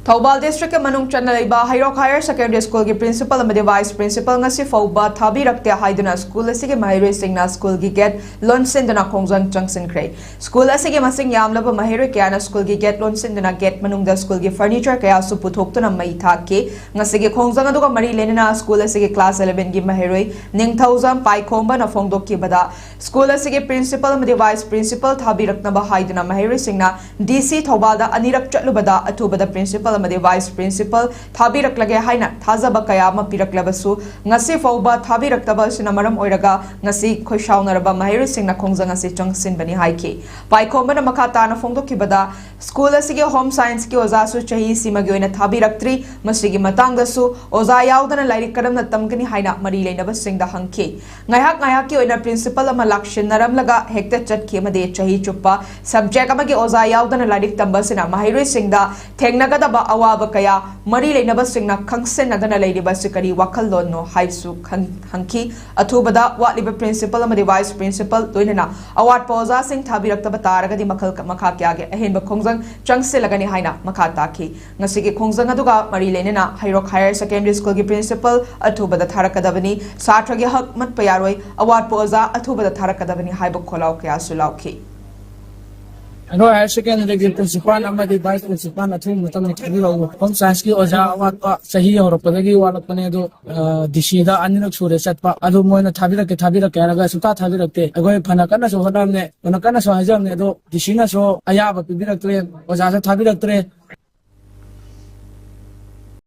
Thobal District Manung Chanalaiba Hairok Higher Secondary School ki Principal amadi Vice Principal ngasi fauba thabi rakte haiduna school asige mahiroi singna school gi gate lonsin dana khongjang changsin khrei school asige masing yamlaba mahiroi kyana school gi gate lonsin dana gate manung da school gi furniture kaya su puthokna mai thake ngasi gi khongjang aduga mari lenina school asige class 11 gi mahiroi ningthausam pai khomba na phongdok ki bada school asige principal amadi vice principal thabi rakna ba haiduna mahiroi singna DC Thobal da anirak chatlubada athubada principal amadi vice principal thabirak haina thajaba kaya ama piraklabasu ngasi fauba thabirakaba sina maram oiraga ngasi khoishaunaraba mahiri singna khongjang asi changsin bani haiki paikhomba na makha tana phongdokibada school asigi home science ki oza su chahi simagi oina thabiraktri masigi matangda su oza yaudana lairik kadamna tamgani haina mari leinaba singda hangki ngayhak ki oina principal ama lakshin naram laga hekta chatki amade chahi chuppa subject amagi oza yaudana lairik tamba sina mahiri singda thengnaga awaba kaya mari leinaba singna khangsen nadana leiriba sikari wakhallon no haisu hangki athubada watliba principal amadi vice principal doinana award poza sing thabirakta taragadi makhal makha kyage ahenba khongjang changse lagani haina makha takhi ngasigi khongjang aduga mari leinana Hairok Higher Secondary School gi principal athubada tharakadabani Satra gi hak mat payaroi award poza athubada tharakadabani haiba kholaw kya sulawki Ano higher secondary principal amadi vice principal athum matam ni home science ki oja awat pa sahi aur padagi walak pane do DC da anirak sure chatpa adu moina thabirak raga suta thabirakte agoi phana kana so hadam ne phana kana so hajam ne do DC na so aya ba pibirak tre oja sa thabirak tre